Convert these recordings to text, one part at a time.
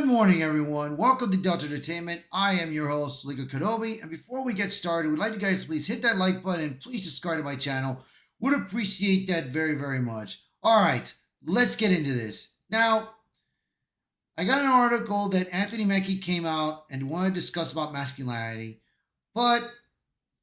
morning, everyone. Welcome to Delta Entertainment. I am your host, Liga Kenobi. And before we get started, we'd like you guys to please hit that like button and please subscribe to my channel. Would appreciate that very, very much. All right, let's get into this. Now, I got an article that Anthony Mackie came out and wanted to discuss about masculinity, but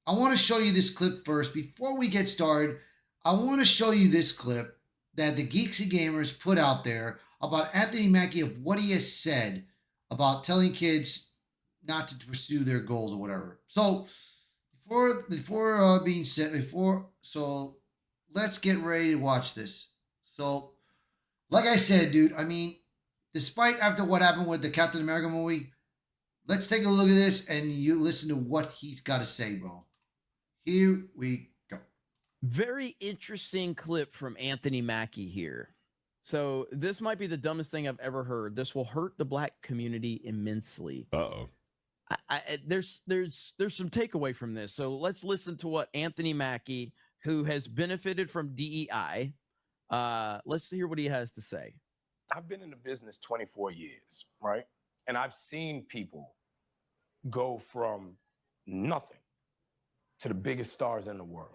I want to show you this clip first. Before we get started, I want to show you this clip that the Geeksy Gamers put out there about Anthony Mackie of what he has said about telling kids not to pursue their goals or whatever. So before let's get ready to watch this. So like I said, dude, I mean, despite after what happened with the Captain America movie, let's take a look at this and you listen to what he's got to say, bro. Here we go. Very interesting clip from Anthony Mackie here. So this might be the dumbest thing I've ever heard. This will hurt the black community immensely. Uh-oh. There's some takeaway from this. So let's listen to what Anthony Mackie, who has benefited from DEI, let's hear what he has to say. I've been in the business 24 years, right? And I've seen people go from nothing to the biggest stars in the world.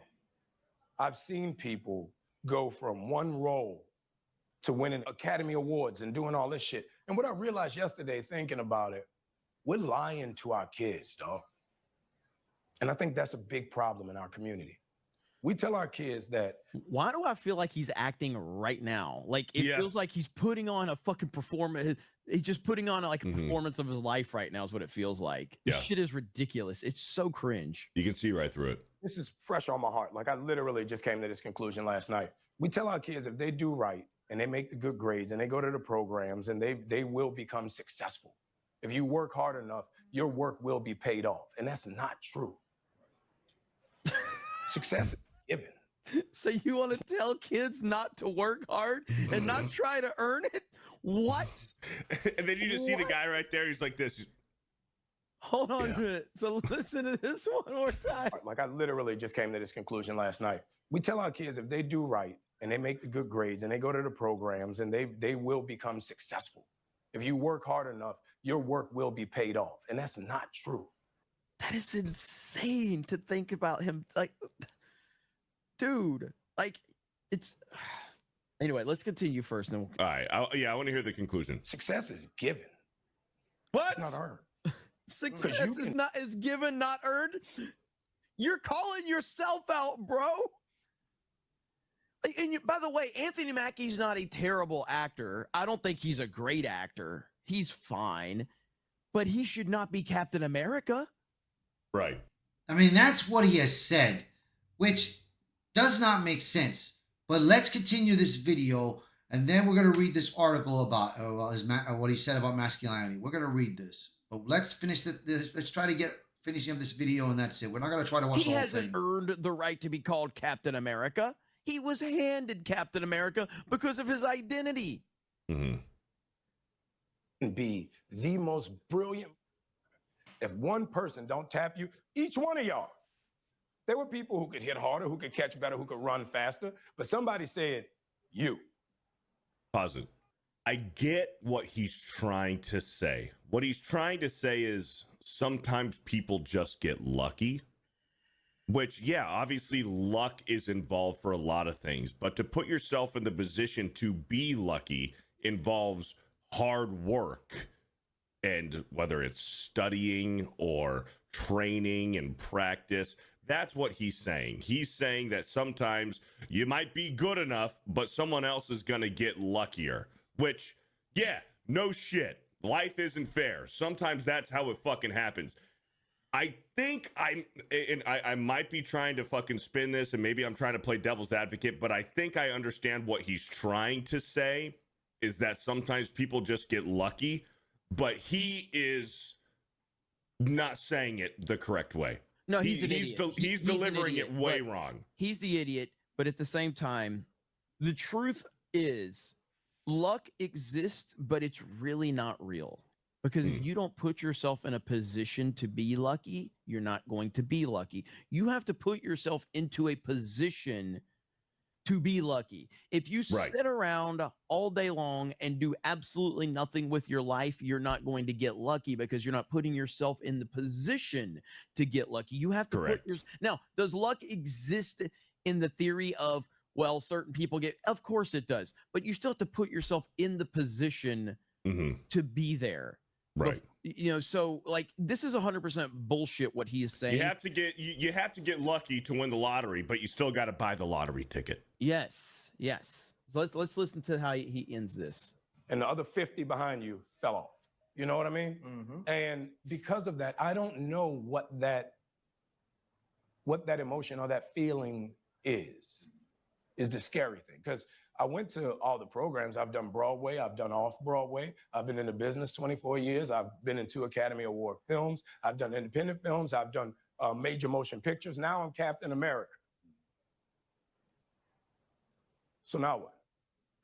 I've seen people go from one role to winning Academy Awards and doing all this shit. And what I realized yesterday thinking about it, we're lying to our kids, dog. And I think that's a big problem in our community. We tell our kids that. Why do I feel like he's acting right now? Like it feels like he's putting on a fucking performance. He's just putting on like a performance of his life right now is what it feels like. Yeah. This shit is ridiculous. It's so cringe. You can see right through it. This is fresh on my heart. Like I literally just came to this conclusion last night. We tell our kids if they do right and they make the good grades and they go to the programs and they will become successful. If you work hard enough, your work will be paid off. And that's not true. Success is given. So you want to tell kids not to work hard and not try to earn it? What? And then you just see the guy right there. He's like this. Hold on to it. So listen to this one more time. Like I literally just came to this conclusion last night. We tell our kids if they do right and they make the good grades and they go to the programs and they will become successful. If you work hard enough, your work will be paid off. And that's not true. That is insane to think about him. Like, dude, like it's anyway, let's continue first. Then All right. I want to hear the conclusion. Success is given. What? It's not earned. Success is given, not earned. You're calling yourself out, bro. And by the way, Anthony Mackie's not a terrible actor. I don't think he's a great actor. He's fine, but he should not be Captain America. Right. I mean, that's what he has said, which does not make sense. But let's continue this video, and then we're going to read this article about what he said about masculinity. We're going to read this. But let's finish this. Let's try to get finishing up this video, and that's it. We're not going to try to watch the whole thing. He hasn't earned the right to be called Captain America. He was handed Captain America because of his identity. Be the most brilliant. If one person don't tap you, each one of y'all. There were people who could hit harder, who could catch better, who could run faster, but somebody said, you. Pause it. I get what he's trying to say. What he's trying to say is sometimes people just get lucky, which, yeah, obviously luck is involved for a lot of things, but to put yourself in the position to be lucky involves hard work. And whether it's studying or training and practice, that's what he's saying. He's saying that sometimes you might be good enough, but someone else is going to get luckier, which, yeah, no shit. Life isn't fair. Sometimes that's how it fucking happens. I think I might be trying to fucking spin this, and maybe I'm trying to play devil's advocate, but I think I understand what he's trying to say is that sometimes people just get lucky, but he is not saying it the correct way. No, he's an idiot. He's delivering it way wrong. He's the idiot, but at the same time, the truth is luck exists, but it's really not real. Because if you don't put yourself in a position to be lucky, you're not going to be lucky. You have to put yourself into a position to be lucky. If you Right. sit around all day long and do absolutely nothing with your life, you're not going to get lucky because you're not putting yourself in the position to get lucky. You have to Correct. put your now. Does luck exist in the theory of, well, certain people get? Of course it does, but you still have to put yourself in the position to be there. Right. You know, so like this is 100% bullshit what he is saying. You have to get lucky to win the lottery, but you still got to buy the lottery ticket. Yes. So let's listen to how he ends this. And the other 50 behind you fell off. You know what I mean? And because of that, I don't know what that emotion or that feeling is the scary thing. Because I went to all the programs. I've done Broadway. I've done off-Broadway. I've been in the business 24 years. I've been in 2 Academy Award films. I've done independent films. I've done major motion pictures. Now I'm Captain America. So now what?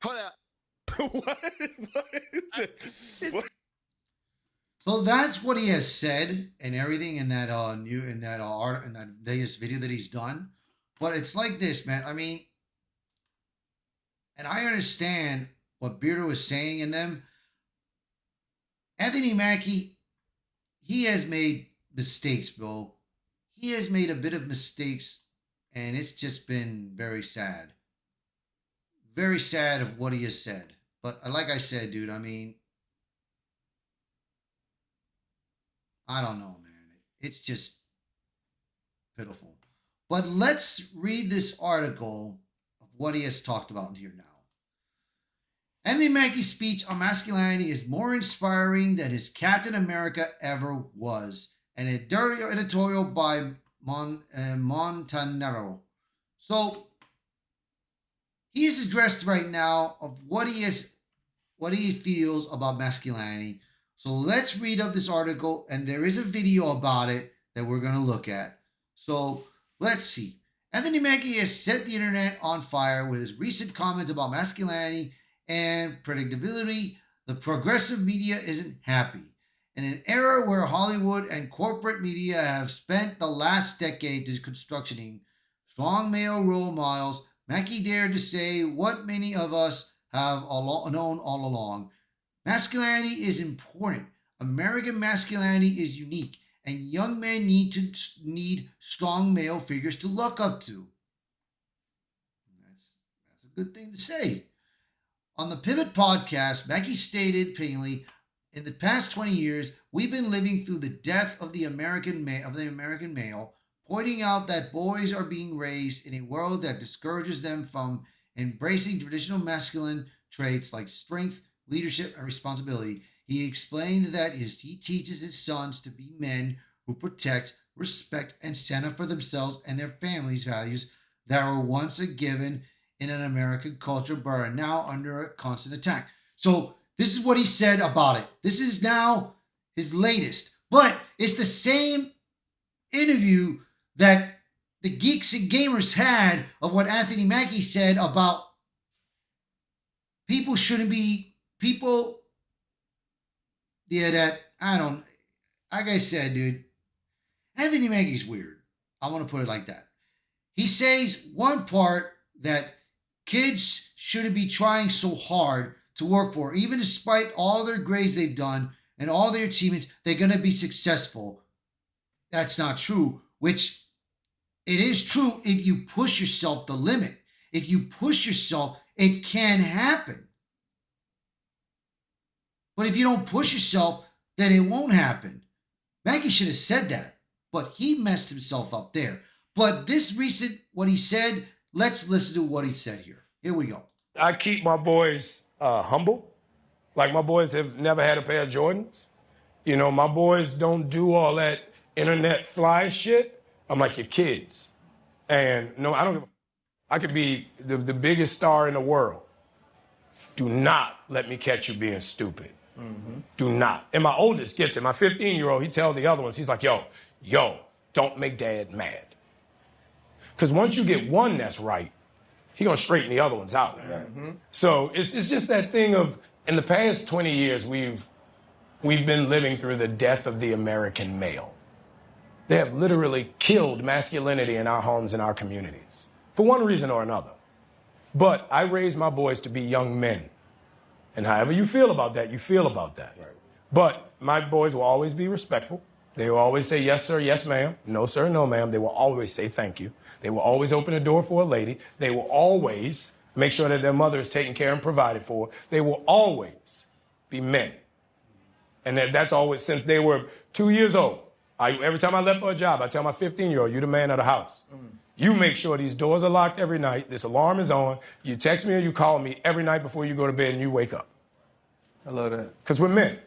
Put out. What? So that's what he has said and everything in that art in that latest video that he's done. But it's like this, man. I mean, and I understand what Beardo is saying in them. Anthony Mackie, he has made mistakes, bro. He has made a bit of mistakes, and it's just been very sad. Very sad of what he has said. But like I said, dude, I mean, I don't know, man. It's just pitiful. But let's read this article of what he has talked about here now. Anthony Mackie's speech on masculinity is more inspiring than his Captain America ever was. An editorial by Montanero. So he's addressed right now of what he feels about masculinity. So let's read up this article, and there is a video about it that we're going to look at. So let's see. Anthony Mackie has set the internet on fire with his recent comments about masculinity and predictability. The progressive media isn't happy. In an era where Hollywood and corporate media have spent the last decade deconstructing strong male role models, Mackie dared to say what many of us have known all along. Masculinity is important. American masculinity is unique, and young men need strong male figures to look up to. That's a good thing to say. On the Pivot podcast, Mackie stated plainly, in the past 20 years, we've been living through the death of the American male, pointing out that boys are being raised in a world that discourages them from embracing traditional masculine traits like strength, leadership, and responsibility. He explained that he teaches his sons to be men who protect, respect, and stand up for themselves and their families' values that were once a given in an American culture but are now under a constant attack. So this is what he said about it. This is now his latest. But it's the same interview that the Geeks and Gamers had of what Anthony Mackie said about people shouldn't be people. Yeah, that I don't. Like I said, dude, Anthony Mackie's weird. I want to put it like that. He says one part that kids shouldn't be trying so hard to work for, even despite all their grades they've done and all their achievements, they're going to be successful. That's not true, which it is true if you push yourself the limit. If you push yourself, it can happen. But if you don't push yourself, then it won't happen. Mackie should have said that, but he messed himself up there. But this recent, what he said, let's listen to what he said here. Here we go. I keep my boys humble. Like, my boys have never had a pair of Jordans. You know, my boys don't do all that internet fly shit. I'm like, your kids. And no, I don't give a. I could be the biggest star in the world. Do not let me catch you being stupid. Do not. And my oldest gets it. My 15-year-old, he tells the other ones, he's like, yo, don't make dad mad. Because once you get one that's right, he gonna straighten the other ones out. So it's just that thing of, in the past 20 years, we've been living through the death of the American male. They have literally killed masculinity in our homes and our communities for one reason or another. But I raised my boys to be young men. And however you feel about that, you feel about that. Right. But my boys will always be respectful. They will always say, yes, sir, yes, ma'am. No, sir, no, ma'am. They will always say thank you. They will always open the door for a lady. They will always make sure that their mother is taken care and provided for. They will always be men. And that's always since they were 2 years old. Every time I left for a job, I tell my 15-year-old, you're the man of the house. You make sure these doors are locked every night. This alarm is on. You text me or you call me every night before you go to bed and you wake up. I love that. Because we're men.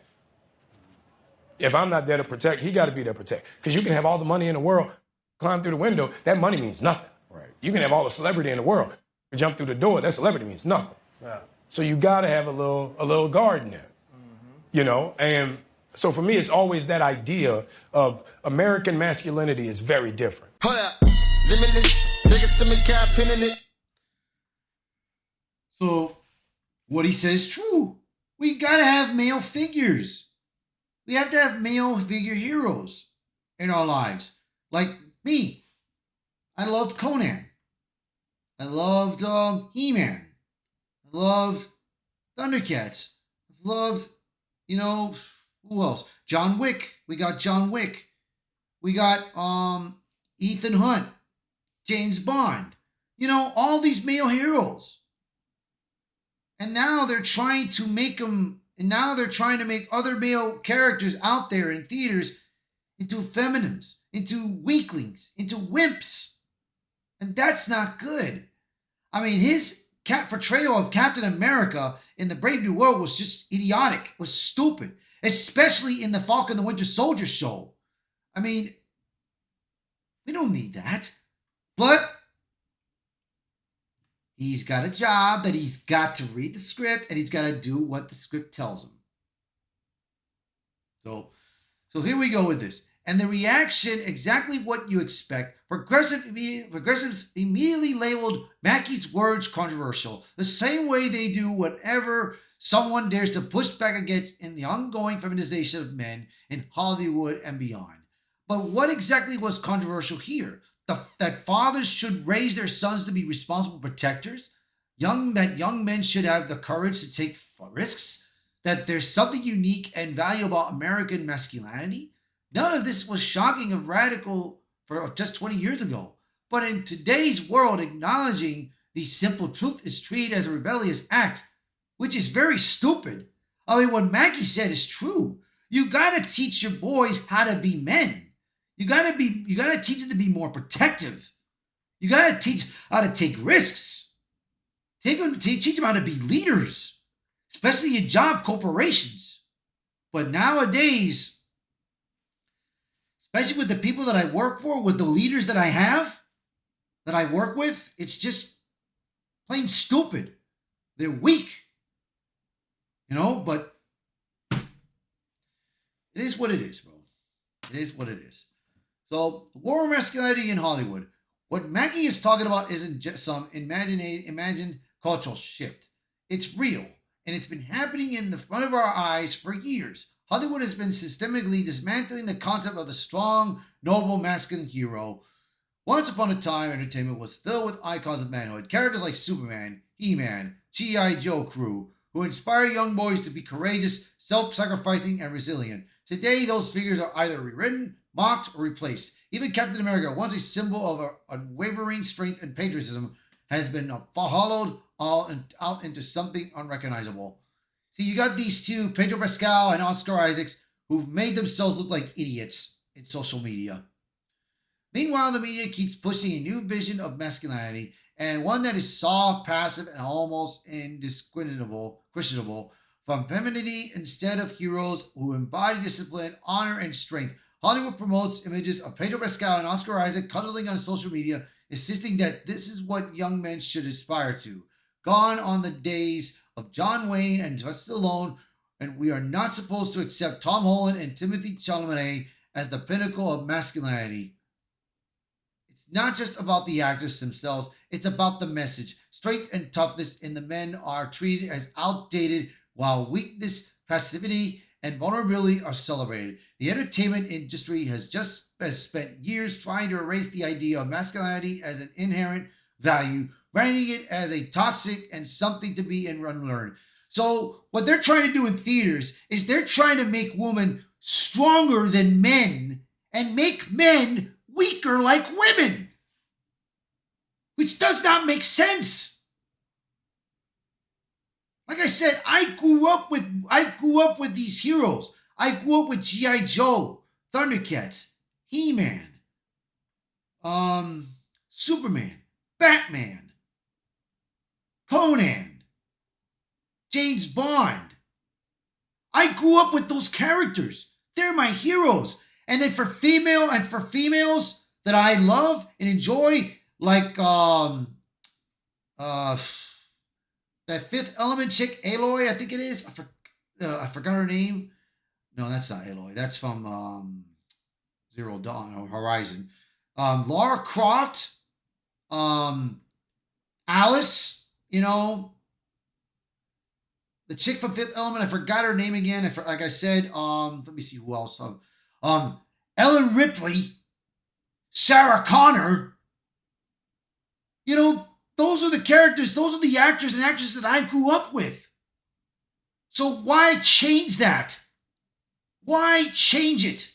If I'm not there to protect, he got to be there to protect. Because you can have all the money in the world, climb through the window, that money means nothing. Right. You can have all the celebrity in the world, jump through the door, that celebrity means nothing. Yeah. So you got to have a little guard in there, you know? And so for me, it's always that idea of American masculinity is very different. Hold up. Limitless. Biggest limit cap pinning it. So, what he says is true. We gotta have male figures. We have to have male figure heroes in our lives. Like me. I loved Conan. I loved He-Man. I loved Thundercats. I loved, who else? John Wick. We got John Wick. We got Ethan Hunt. James Bond. All these male heroes. And now they're trying to make other male characters out there in theaters into feminines, into weaklings, into wimps. And that's not good. I mean, his portrayal of Captain America in the Brave New World was just idiotic, was stupid, especially in the Falcon the Winter Soldier show. I mean, we don't need that. But he's got a job that he's got to read the script and he's got to do what the script tells him. So here we go with this. And the reaction, exactly what you expect. Progressives immediately labeled Mackie's words controversial, the same way they do whatever someone dares to push back against in the ongoing feminization of men in Hollywood and beyond. But what exactly was controversial here? That fathers should raise their sons to be responsible protectors, that young men should have the courage to take risks, that there's something unique and valuable about American masculinity. None of this was shocking or radical for just 20 years ago. But in today's world, acknowledging the simple truth is treated as a rebellious act, which is very stupid. I mean, what Mackie said is true. You got to teach your boys how to be men. You gotta teach them to be more protective. You gotta teach how to take risks. Teach them how to be leaders, especially in job corporations. But nowadays, especially with the people that I work for, with the leaders that I have, that I work with, it's just plain stupid. They're weak. But it is what it is, bro. It is what it is. So, war of masculinity in Hollywood. What Mackie is talking about isn't just some imagined cultural shift. It's real, and it's been happening in the front of our eyes for years. Hollywood has been systemically dismantling the concept of the strong, noble, masculine hero. Once upon a time, entertainment was filled with icons of manhood, characters like Superman, He-Man, G.I. Joe crew, who inspire young boys to be courageous, self-sacrificing, and resilient. Today, those figures are either rewritten, mocked, or replaced. Even Captain America, once a symbol of unwavering strength and patriotism, has been hollowed out into something unrecognizable. See, you got these two, Pedro Pascal and Oscar Isaacs, who've made themselves look like idiots in social media. Meanwhile, the media keeps pushing a new vision of masculinity, and one that is soft, passive, and almost questionable, from femininity instead of heroes who embody discipline, honor, and strength. Hollywood promotes images of Pedro Pascal and Oscar Isaac cuddling on social media, insisting that this is what young men should aspire to. Gone on the days of John Wayne and Sylvester Stallone, and we are not supposed to accept Tom Holland and Timothy Chalamet as the pinnacle of masculinity. It's not just about the actors themselves, it's about the message. Strength and toughness in the men are treated as outdated, while weakness, passivity, and vulnerability are celebrated. The entertainment industry has spent years trying to erase the idea of masculinity as an inherent value branding it as a toxic and something to be unlearned. So what they're trying to do in theaters is they're trying to make women stronger than men and make men weaker like women, which does not make sense. Like I said, I grew up with these heroes. I grew up with G.I. Joe, Thundercats, He-Man, Superman, Batman, Conan, James Bond. I grew up with those characters. They're my heroes. And then for females that I love and enjoy, like that Fifth Element chick, Aloy, I think it is. I forgot her name. No, that's not Aloy. That's from Zero Dawn or Horizon. Lara Croft, Alice, the chick from Fifth Element. I forgot her name again. Like I said, let me see who else. Ellen Ripley, Sarah Connor. Those are the characters. Those are the actors and actresses that I grew up with. So why change that? Why change it?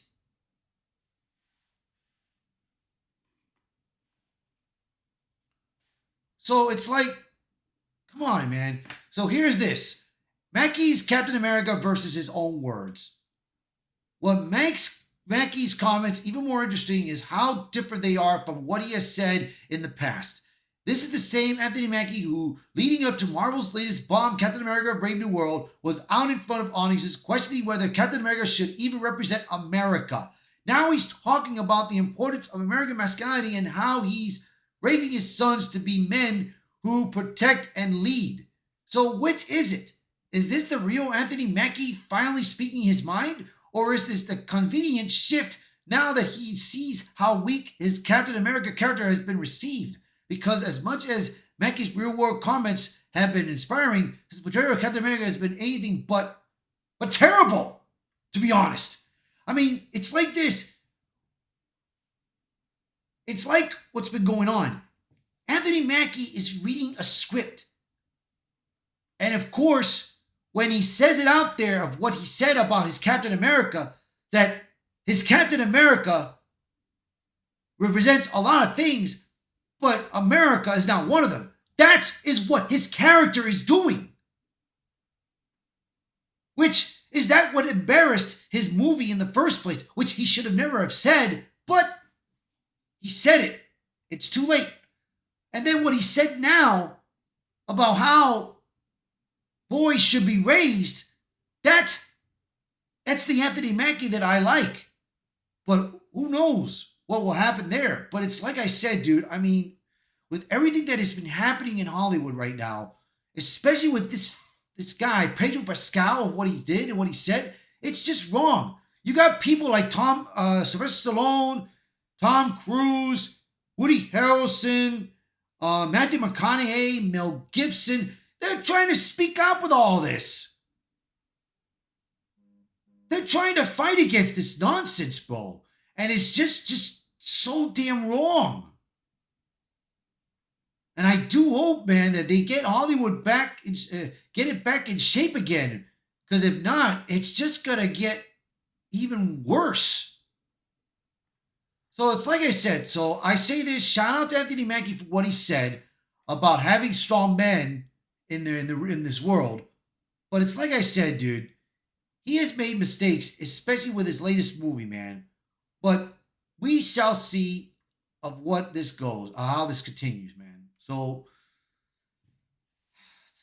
So it's like, come on, man. So here's this. Mackie's Captain America versus his own words. What makes Mackie's comments even more interesting is how different they are from what he has said in the past. This is the same Anthony Mackie who, leading up to Marvel's latest bomb, Captain America Brave New World, was out in front of audiences questioning whether Captain America should even represent America. Now he's talking about the importance of American masculinity and how he's raising his sons to be men who protect and lead. So which is it? Is this the real Anthony Mackie finally speaking his mind? Or is this the convenient shift now that he sees how weak his Captain America character has been received? Because as much as Mackie's real-world comments have been inspiring, his portrayal of Captain America has been anything but terrible, to be honest. I mean, it's like this. It's like what's been going on. Anthony Mackie is reading a script. And of course, when he says it out there of what he said about his Captain America, that his Captain America represents a lot of things, but America is not one of them. That is what his character is doing. Which is that what embarrassed his movie in the first place, which he should have never have said, but he said it. It's too late. And then what he said now about how boys should be raised, that's the Anthony Mackie that I like. But who knows what will happen there? But it's like I said, dude, I mean, with everything that has been happening in Hollywood right now, especially with this guy, Pedro Pascal, what he did and what he said, it's just wrong. You got people like Sylvester Stallone, Tom Cruise, Woody Harrelson, Matthew McConaughey, Mel Gibson. They're trying to speak out with all this. They're trying to fight against this nonsense, bro. And it's just so damn wrong. And I do hope, man, that they get Hollywood back, get it back in shape again. Because if not, it's just going to get even worse. So it's like I said. So I say this, shout out to Anthony Mackie for what he said about having strong men in this world. But it's like I said, dude, he has made mistakes, especially with his latest movie, man. But we shall see of what this goes, how this continues, man. So,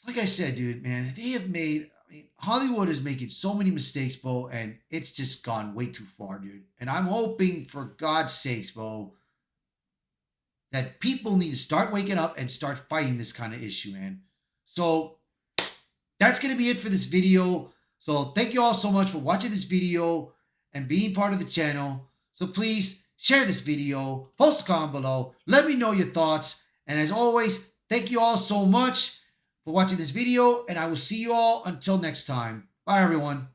like I said, dude, man, they have made, Hollywood is making so many mistakes, bro, and it's just gone way too far, dude. And I'm hoping, for God's sakes, bro, that people need to start waking up and start fighting this kind of issue, man. So, that's going to be it for this video. So, thank you all so much for watching this video and being part of the channel. So, please share this video, post a comment below, let me know your thoughts. And as always, thank you all so much for watching this video, and I will see you all until next time. Bye, everyone.